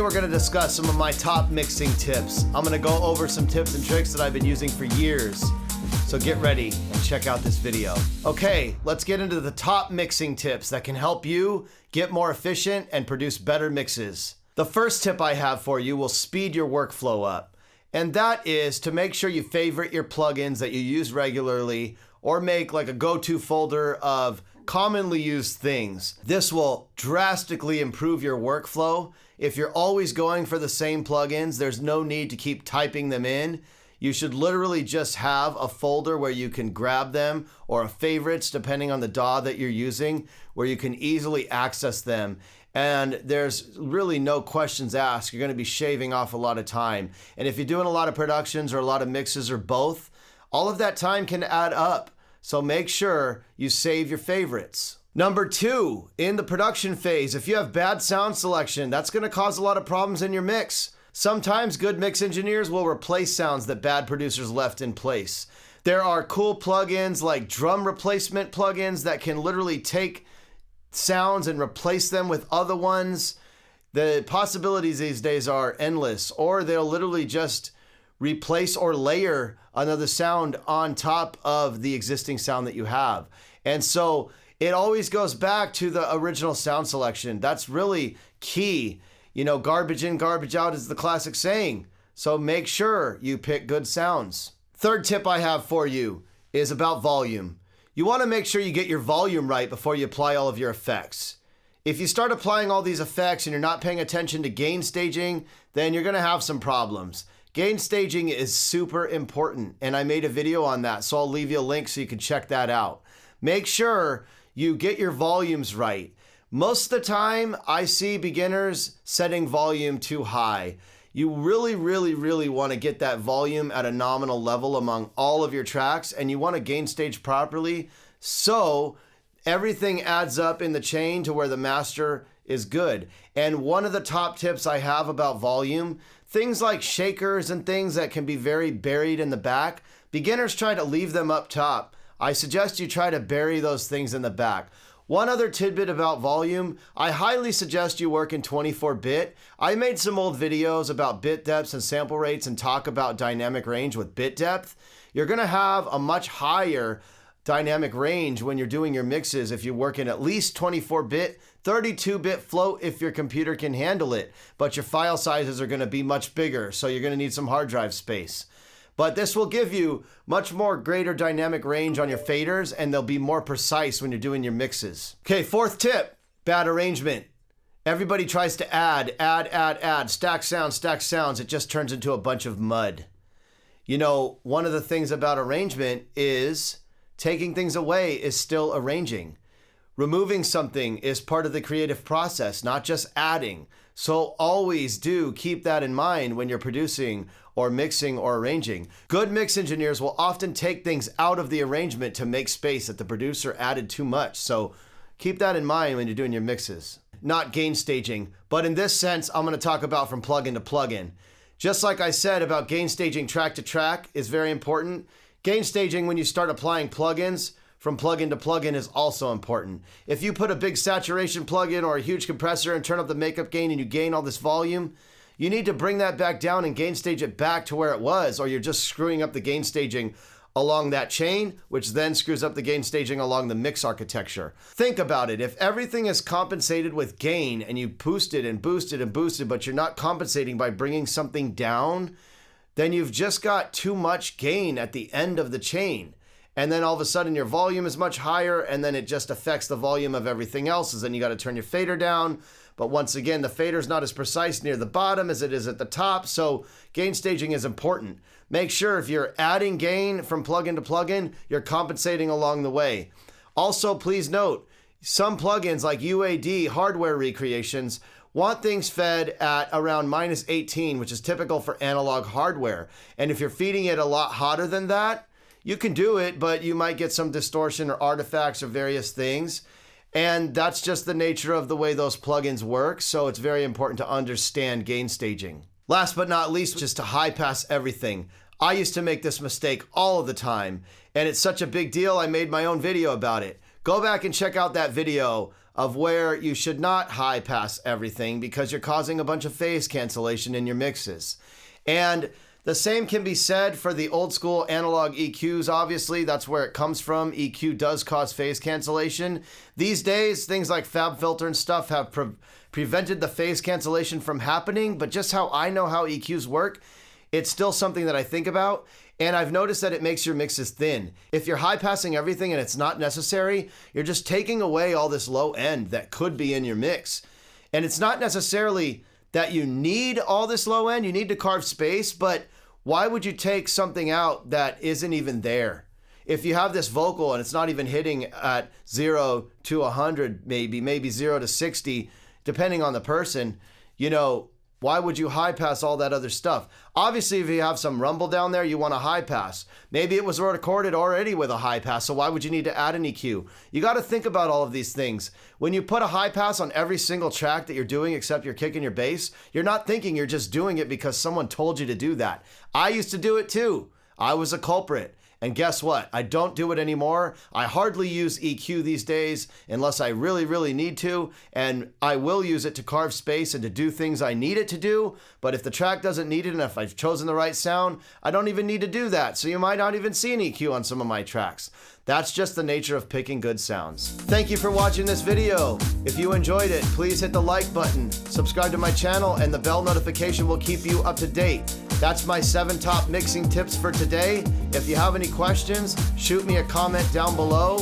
Today we're going to discuss some of my top mixing tips. I'm going to go over some tips and tricks that I've been using for years. So get ready and check out this video. Okay, let's get into the top mixing tips that can help you get more efficient and produce better mixes. The first tip I have for you will speed your workflow up. And that is to make sure you favorite your plugins that you use regularly or make like a go-to folder of commonly used things. This will drastically improve your workflow. If you're always going for the same plugins, there's no need to keep typing them in. You should literally just have a folder where you can grab them, or a favorites depending on the DAW that you're using, where you can easily access them. And there's really no questions asked. You're going to be shaving off a lot of time. And if you're doing a lot of productions or a lot of mixes or both, all of that time can add up. So make sure you save your favorites. Number 2, in the production phase, if you have bad sound selection, that's going to cause a lot of problems in your mix. Sometimes good mix engineers will replace sounds that bad producers left in place. There are cool plugins like drum replacement plugins that can literally take sounds and replace them with other ones. The possibilities these days are endless, or they'll literally just replace or layer another sound on top of the existing sound that you have. And so it always goes back to the original sound selection. That's really key. You know, garbage in, garbage out is the classic saying. So make sure you pick good sounds. Third tip I have for you is about volume. You want to make sure you get your volume right before you apply all of your effects. If you start applying all these effects and you're not paying attention to gain staging, then you're going to have some problems. Gain staging is super important, and I made a video on that, so I'll leave you a link so you can check that out. Make sure you get your volumes right. Most of the time, I see beginners setting volume too high. You really want to get that volume at a nominal level among all of your tracks, and you want to gain stage properly so everything adds up in the chain to where the master is good. And one of the top tips I have about volume, things like shakers and things that can be very buried in the back, beginners try to leave them up top. I suggest you try to bury those things in the back. One other tidbit about volume, I highly suggest you work in 24-bit. I made some old videos about bit depths and sample rates and talk about dynamic range with bit depth. You're going to have a much higher dynamic range when you're doing your mixes if you work in at least 24-bit, 32-bit float if your computer can handle it. But your file sizes are going to be much bigger, so you're going to need some hard drive space. But this will give you much more greater dynamic range on your faders, and they'll be more precise when you're doing your mixes. Okay, fourth tip, bad arrangement. Everybody tries to add, stack sounds. It just turns into a bunch of mud. You know, one of the things about arrangement is taking things away is still arranging. Removing something is part of the creative process, not just adding. So always do keep that in mind when you're producing or mixing or arranging. Good mix engineers will often take things out of the arrangement to make space that the producer added too much. So keep that in mind when you're doing your mixes. Not gain staging, but in this sense, I'm going to talk about from plugin to plugin. Just like I said about gain staging track to track is very important. Gain staging when you start applying plugins from plugin to plugin is also important. If you put a big saturation plugin or a huge compressor and turn up the makeup gain and you gain all this volume, you need to bring that back down and gain stage it back to where it was, or you're just screwing up the gain staging along that chain, which then screws up the gain staging along the mix architecture. Think about it. If everything is compensated with gain and you boosted and boosted and boosted, but you're not compensating by bringing something down, then you've just got too much gain at the end of the chain. And then all of a sudden your volume is much higher, and then it just affects the volume of everything else. Then you got to turn your fader down. But once again, the fader is not as precise near the bottom as it is at the top. So gain staging is important. Make sure if you're adding gain from plugin to plugin, you're compensating along the way. Also, please note, some plugins like UAD hardware recreations want things fed at around -18, which is typical for analog hardware. And if you're feeding it a lot hotter than that, you can do it, but you might get some distortion or artifacts or various things. And that's just the nature of the way those plugins work. So it's very important to understand gain staging. Last but not least, just to high pass everything. I used to make this mistake all of the time, and it's such a big deal I made my own video about it. Go back and check out that video of where you should not high pass everything because you're causing a bunch of phase cancellation in your mixes. And the same can be said for the old school analog EQs. Obviously, that's where it comes from. EQ does cause phase cancellation. These days, things like FabFilter and stuff have prevented the phase cancellation from happening, but just how I know how EQs work, it's still something that I think about. And I've noticed that it makes your mixes thin. If you're high passing everything and it's not necessary, you're just taking away all this low end that could be in your mix. And it's not necessarily that you need all this low end, you need to carve space, but why would you take something out that isn't even there? If you have this vocal and it's not even hitting at 0 to 100, maybe 0 to 60, depending on the person, you know, why would you high pass all that other stuff? Obviously, if you have some rumble down there, you want a high pass. Maybe it was recorded already with a high pass, so why would you need to add an EQ? You got to think about all of these things. When you put a high pass on every single track that you're doing except you're kicking your bass, you're not thinking, you're just doing it because someone told you to do that. I used to do it too. I was a culprit. And guess what? I don't do it anymore. I hardly use EQ these days unless I really, really need to. And I will use it to carve space and to do things I need it to do. But if the track doesn't need it and if I've chosen the right sound, I don't even need to do that. So you might not even see an EQ on some of my tracks. That's just the nature of picking good sounds. Thank you for watching this video. If you enjoyed it, please hit the like button, subscribe to my channel, and the bell notification will keep you up to date. That's my 7 top mixing tips for today. If you have any questions, shoot me a comment down below.